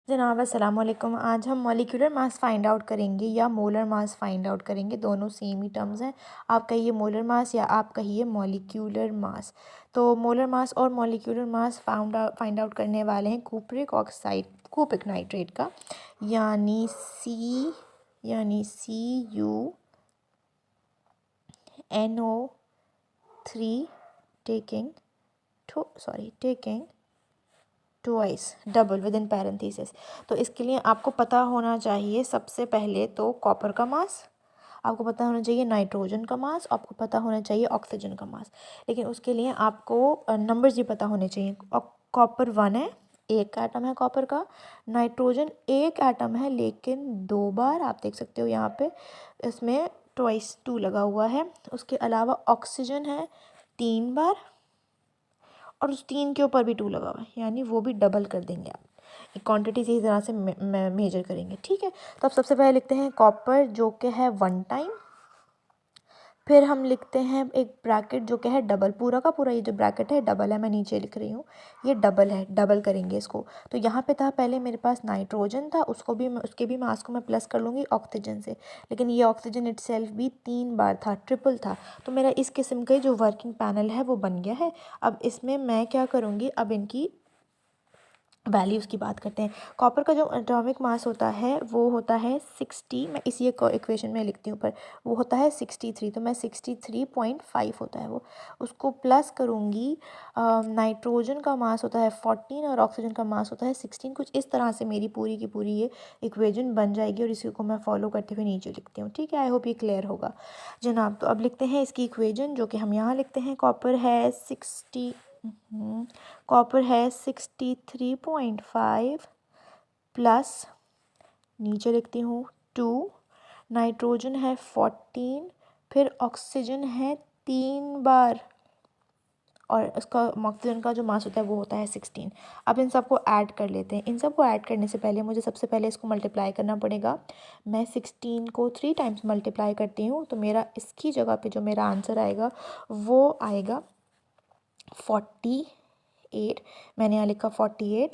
जनाब अस्सलाम वालेकुम। आज हम मॉलिक्यूलर मास फाइंड आउट करेंगे या मोलर मास फाइंड आउट करेंगे। दोनों सेम ही टर्म्स हैं। आप कहिए मोलर मास या आप कहिए मॉलिक्यूलर मास। तो मोलर मास और मॉलिक्यूलर मास फाइंड आउट करने वाले हैं कुप्रिक ऑक्साइड कुपिक नाइट्रेट का, यानी CuNO3 taking twice double with in parenthesis. तो इसके लिए आपको पता होना चाहिए सबसे पहले तो कॉपर का मास, आपको पता होना चाहिए नाइट्रोजन का मास, आपको पता होना चाहिए ऑक्सीजन का मास। लेकिन उसके लिए आपको नंबर्स भी पता होने चाहिए। कॉपर 1 है, एक एटम है कॉपर का। नाइट्रोजन एक एटम है लेकिन 2 बार, आप देख सकते हो यहाँ पे इसमें ट्वाइस 2 लगा हुआ है। उसके अलावा ऑक्सीजन है 3 बार और उस 3 के ऊपर भी 2 लगा हुआ है, यानी वो भी डबल कर देंगे आप। क्वांटिटी इसी तरह से मेजर करेंगे, ठीक है। तो अब सबसे पहले लिखते हैं कॉपर जो कि है 1 टाइम, फिर हम लिखते हैं एक ब्रैकेट जो कि है डबल, पूरा का पूरा ये जो ब्रैकेट है डबल है, मैं नीचे लिख रही हूँ, ये डबल है, डबल करेंगे इसको। तो यहाँ पे था पहले मेरे पास नाइट्रोजन था, उसके भी मास को मैं प्लस कर लूँगी ऑक्सीजन से, लेकिन ये ऑक्सीजन इटसेल्फ भी 3 बार था, ट्रिपल था। तो मेरा इस किस्म का जो वर्किंग पैनल है वो बन गया है। अब इसमें मैं क्या करूँगी, अब इनकी वैल्यूज़ की बात करते हैं। कॉपर का जो एटॉमिक मास होता है वो होता है 60, मैं इसी इक्वेशन में लिखती हूँ, पर वो होता है 63, तो मैं 63.5 होता है वो, उसको प्लस करूँगी। नाइट्रोजन का मास होता है 14 और ऑक्सीजन का मास होता है 16। कुछ इस तरह से मेरी पूरी की पूरी ये इक्वेशन बन जाएगी और इसी को मैं फॉलो करते हुए नीचे लिखती हूँ, ठीक है। आई होप ये क्लियर होगा जनाब। तो अब लिखते हैं इसकी इक्वेशन जो कि हम यहाँ लिखते हैं। कॉपर है 63.5 प्लस, नीचे लिखती हूँ 2, नाइट्रोजन है 14, फिर ऑक्सीजन है 3 बार और उसका ऑक्सीजन का जो मास होता है वो होता है 16। अब इन सबको ऐड कर लेते हैं। इन सबको ऐड करने से पहले मुझे सबसे पहले इसको मल्टीप्लाई करना पड़ेगा। मैं 16 को 3 टाइम्स मल्टीप्लाई करती हूँ, तो मेरा इसकी जगह पे जो मेरा आंसर आएगा वो आएगा 48। मैंने यहाँ लिखा 48,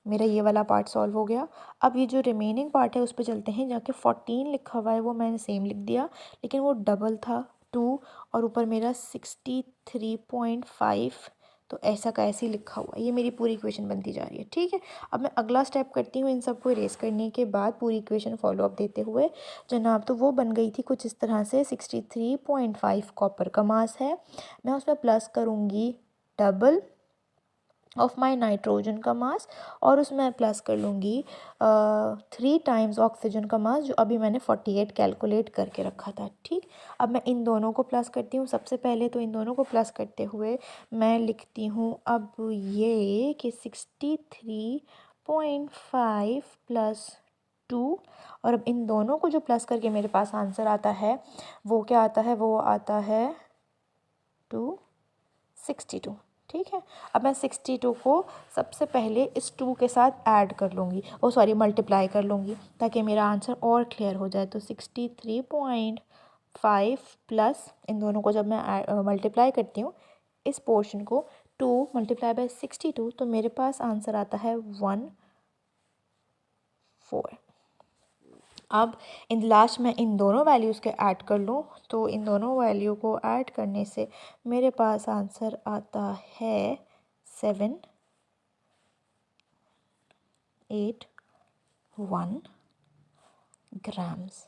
मेरा ये वाला पार्ट सॉल्व हो गया। अब ये जो रिमेनिंग पार्ट है उस पर चलते हैं। जाके 14 लिखा हुआ है वो मैंने सेम लिख दिया, लेकिन वो डबल था 2 और ऊपर मेरा 63.5, तो ऐसा का ऐसे ही लिखा हुआ है। ये मेरी पूरी इक्वेशन बनती जा रही है, ठीक है। अब मैं अगला स्टेप करती हूँ। इन सबको इरेज करने के बाद पूरी इक्वेशन फॉलो अप देते हुए जनाब, तो वो बन गई थी कुछ इस तरह से। 63.5 कॉपर का मास है, मैं उसमें प्लस करूँगी डबल ऑफ माई नाइट्रोजन का मास और उसमें प्लस कर लूँगी 3 टाइम्स ऑक्सीजन का मास, जो अभी मैंने 48 कैलकुलेट करके रखा था, ठीक। अब मैं इन दोनों को प्लस करती हूँ। सबसे पहले तो इन दोनों को प्लस करते हुए मैं लिखती हूँ अब ये कि 63.5 प्लस 2, और अब इन दोनों को जो प्लस करके मेरे पास आंसर आता है वो क्या आता है, वो आता है 262, ठीक है। अब मैं 62 को सबसे पहले इस 2 के साथ ऐड कर लूँगी, मल्टीप्लाई कर लूँगी, ताकि मेरा आंसर और क्लियर हो जाए। तो 63.5 प्लस इन दोनों को जब मैं मल्टीप्लाई करती हूँ, इस पोर्शन को 2 मल्टीप्लाई बाय 62, तो मेरे पास आंसर आता है 14। अब इन लास्ट में इन दोनों वैल्यूज़ के ऐड कर लूँ, तो इन दोनों वैल्यू को ऐड करने से मेरे पास आंसर आता है 781 ग्राम्स।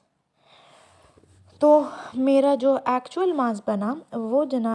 तो मेरा जो एक्चुअल मास बना वो जना